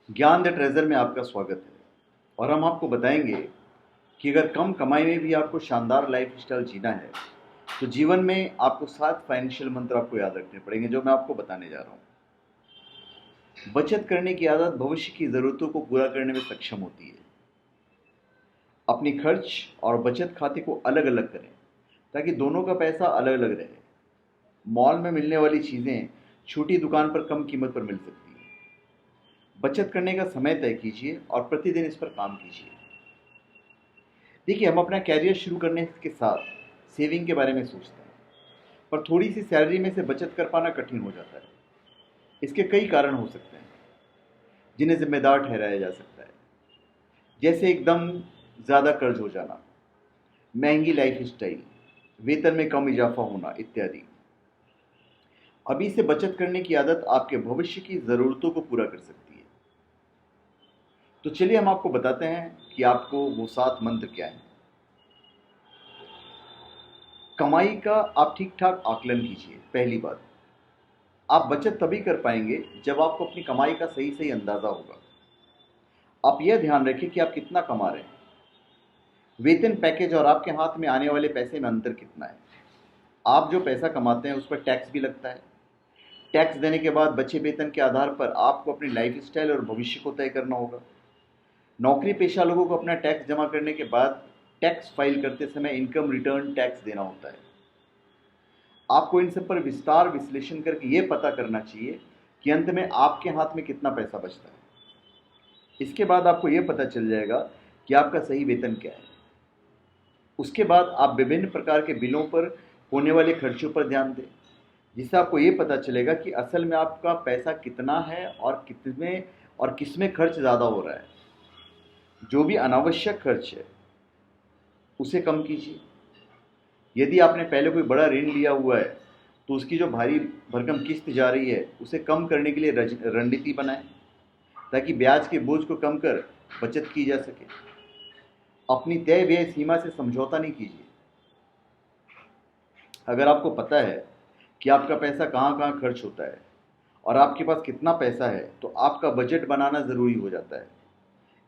ज्ञान the treasure में आपका स्वागत है। और हम आपको बताएंगे कि अगर कम कमाई में भी आपको शानदार लाइफ स्टाइल जीना है तो जीवन में आपको 7 फाइनेंशियल मंत्र आपको याद रखने पड़ेंगे, जो मैं आपको बताने जा रहा हूँ। बचत करने की आदत भविष्य की ज़रूरतों को पूरा करने में सक्षम होती है। अपनी खर्च और बचत खाते को अलग अलग करें ताकि दोनों का पैसा अलग अलग रहे। मॉल में मिलने वाली चीज़ें छोटी दुकान पर कम कीमत पर मिल सकती है। बचत करने का समय तय कीजिए और प्रतिदिन इस पर काम कीजिए। देखिए, हम अपना कैरियर शुरू करने के साथ सेविंग के बारे में सोचते हैं, पर थोड़ी सी सैलरी में से बचत कर पाना कठिन हो जाता है। इसके कई कारण हो सकते हैं जिन्हें जिम्मेदार ठहराया जा सकता है, जैसे एकदम ज़्यादा कर्ज हो जाना, महंगी लाइफ स्टाइल, वेतन में कम इजाफा होना इत्यादि। अभी से बचत करने की आदत आपके भविष्य की ज़रूरतों को पूरा कर सकती है। तो चलिए हम आपको बताते हैं कि आपको वो 7 मंत्र क्या हैं। कमाई का आप ठीक ठाक आकलन कीजिए। पहली बात, आप बचत तभी कर पाएंगे जब आपको अपनी कमाई का सही सही अंदाजा होगा। आप यह ध्यान रखें कि आप कितना कमा रहे हैं, वेतन पैकेज और आपके हाथ में आने वाले पैसे में अंतर कितना है। आप जो पैसा कमाते हैं उस पर टैक्स भी लगता है। टैक्स देने के बाद बचे वेतन के आधार पर आपको अपनी लाइफ स्टाइल और भविष्य को तय करना होगा। नौकरी पेशा लोगों को अपना टैक्स जमा करने के बाद टैक्स फाइल करते समय इनकम रिटर्न टैक्स देना होता है। आपको इन सब पर विस्तार विश्लेषण करके ये पता करना चाहिए कि अंत में आपके हाथ में कितना पैसा बचता है। इसके बाद आपको ये पता चल जाएगा कि आपका सही वेतन क्या है। उसके बाद आप विभिन्न प्रकार के बिलों पर होने वाले खर्चों पर ध्यान दें, जिससे आपको ये पता चलेगा कि असल में आपका पैसा कितना है और किसमें खर्च ज़्यादा हो रहा है। जो भी अनावश्यक खर्च है उसे कम कीजिए। यदि आपने पहले कोई बड़ा ऋण लिया हुआ है तो उसकी जो भारी भरकम किस्त जा रही है उसे कम करने के लिए रणनीति बनाएं, ताकि ब्याज के बोझ को कम कर बचत की जा सके। अपनी तय व्यय सीमा से समझौता नहीं कीजिए। अगर आपको पता है कि आपका पैसा कहाँ कहाँ खर्च होता है और आपके पास कितना पैसा है तो आपका बजट बनाना ज़रूरी हो जाता है।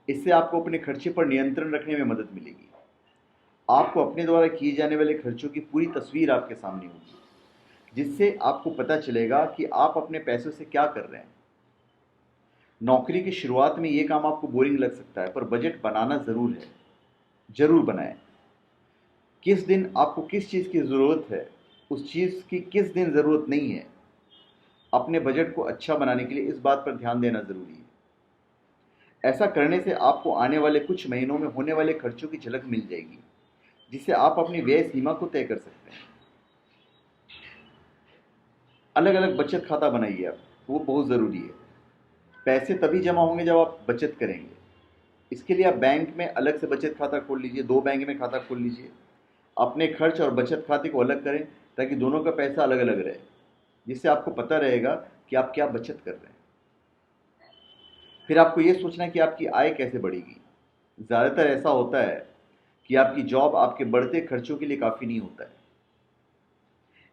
इससे आपको अपने खर्चे पर नियंत्रण रखने में मदद मिलेगी। आपको अपने द्वारा किए जाने वाले खर्चों की पूरी तस्वीर आपके सामने होगी, जिससे आपको पता चलेगा कि आप अपने पैसों से क्या कर रहे हैं। नौकरी की शुरुआत में ये काम आपको बोरिंग लग सकता है, पर बजट बनाना ज़रूर है। ज़रूर बनाएं। किस दिन आपको किस चीज़ की ज़रूरत है, उस चीज़ की किस दिन ज़रूरत नहीं है। अपने बजट को अच्छा बनाने के लिए इस बात पर ध्यान देना ज़रूरी है। ऐसा करने से आपको आने वाले कुछ महीनों में होने वाले खर्चों की झलक मिल जाएगी, जिससे आप अपनी व्यय सीमा को तय कर सकते हैं। अलग अलग बचत खाता बनाइए आप, वो बहुत ज़रूरी है। पैसे तभी जमा होंगे जब आप बचत करेंगे। इसके लिए आप बैंक में अलग से बचत खाता खोल लीजिए, 2 बैंक में खाता खोल लीजिए। अपने खर्च और बचत खाते को अलग करें ताकि दोनों का पैसा अलग अलग रहे, जिससे आपको पता रहेगा कि आप क्या बचत कर रहे हैं। फिर आपको ये सोचना है कि आपकी आय कैसे बढ़ेगी। ज़्यादातर ऐसा होता है कि आपकी जॉब आपके बढ़ते खर्चों के लिए काफ़ी नहीं होता है।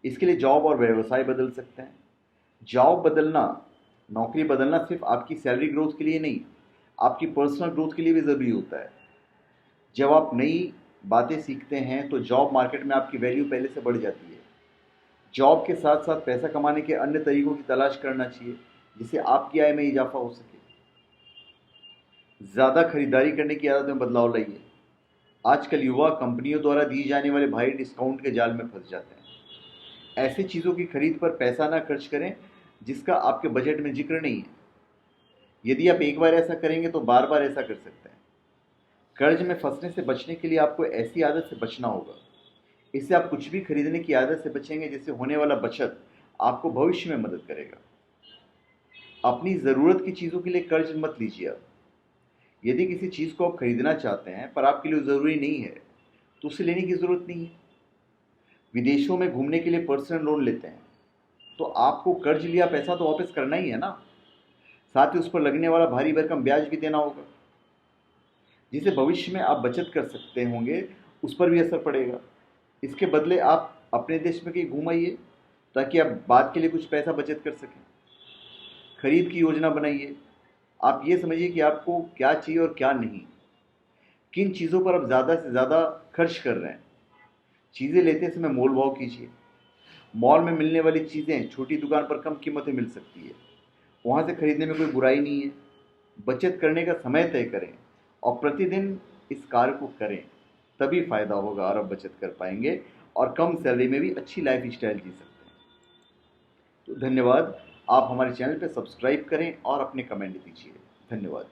इसके लिए जॉब और व्यवसाय बदल सकते हैं। जॉब बदलना, नौकरी बदलना सिर्फ आपकी सैलरी ग्रोथ के लिए नहीं, आपकी पर्सनल ग्रोथ के लिए भी ज़रूरी होता है। जब आप नई बातें सीखते हैं तो जॉब मार्केट में आपकी वैल्यू पहले से बढ़ जाती है। जॉब के साथ साथ पैसा कमाने के अन्य तरीकों की तलाश करना चाहिए, जिससे आपकी आय में इजाफा हो सके। ज़्यादा खरीदारी करने की आदत में बदलाव लाइए। आजकल युवा कंपनियों द्वारा दिए जाने वाले भारी डिस्काउंट के जाल में फंस जाते हैं। ऐसी चीज़ों की खरीद पर पैसा ना खर्च करें जिसका आपके बजट में जिक्र नहीं है। यदि आप एक बार ऐसा करेंगे तो बार बार ऐसा कर सकते हैं। कर्ज में फंसने से बचने के लिए आपको ऐसी आदत से बचना होगा। इससे आप कुछ भी खरीदने की आदत से बचेंगे, जिससे होने वाला बचत आपको भविष्य में मदद करेगा। अपनी ज़रूरत की चीज़ों के लिए कर्ज मत लीजिए आप। यदि किसी चीज़ को आप खरीदना चाहते हैं पर आपके लिए ज़रूरी नहीं है तो उसे लेने की ज़रूरत नहीं है। विदेशों में घूमने के लिए पर्सनल लोन लेते हैं तो आपको कर्ज लिया पैसा तो वापस करना ही है ना, साथ ही उस पर लगने वाला भारी भरकम ब्याज भी देना होगा, जिसे भविष्य में आप बचत कर सकते होंगे उस पर भी असर पड़ेगा। इसके बदले आप अपने देश में कहीं घूम आइए ताकि आप बाद के लिए कुछ पैसा बचत कर सकें। खरीद की योजना बनाइए। आप ये समझिए कि आपको क्या चाहिए और क्या नहीं, किन चीज़ों पर आप ज़्यादा से ज़्यादा खर्च कर रहे हैं। चीज़ें लेते समय मोल भाव कीजिए। मॉल में मिलने वाली चीज़ें छोटी दुकान पर कम कीमत में मिल सकती है, वहाँ से खरीदने में कोई बुराई नहीं है। बचत करने का समय तय करें और प्रतिदिन इस कार्य को करें, तभी फ़ायदा होगा और आप बचत कर पाएंगे और कम सैलरी में भी अच्छी लाइफ स्टाइल जी सकते हैं। तो धन्यवाद। आप हमारे चैनल पर सब्सक्राइब करें और अपने कमेंट दीजिए। धन्यवाद।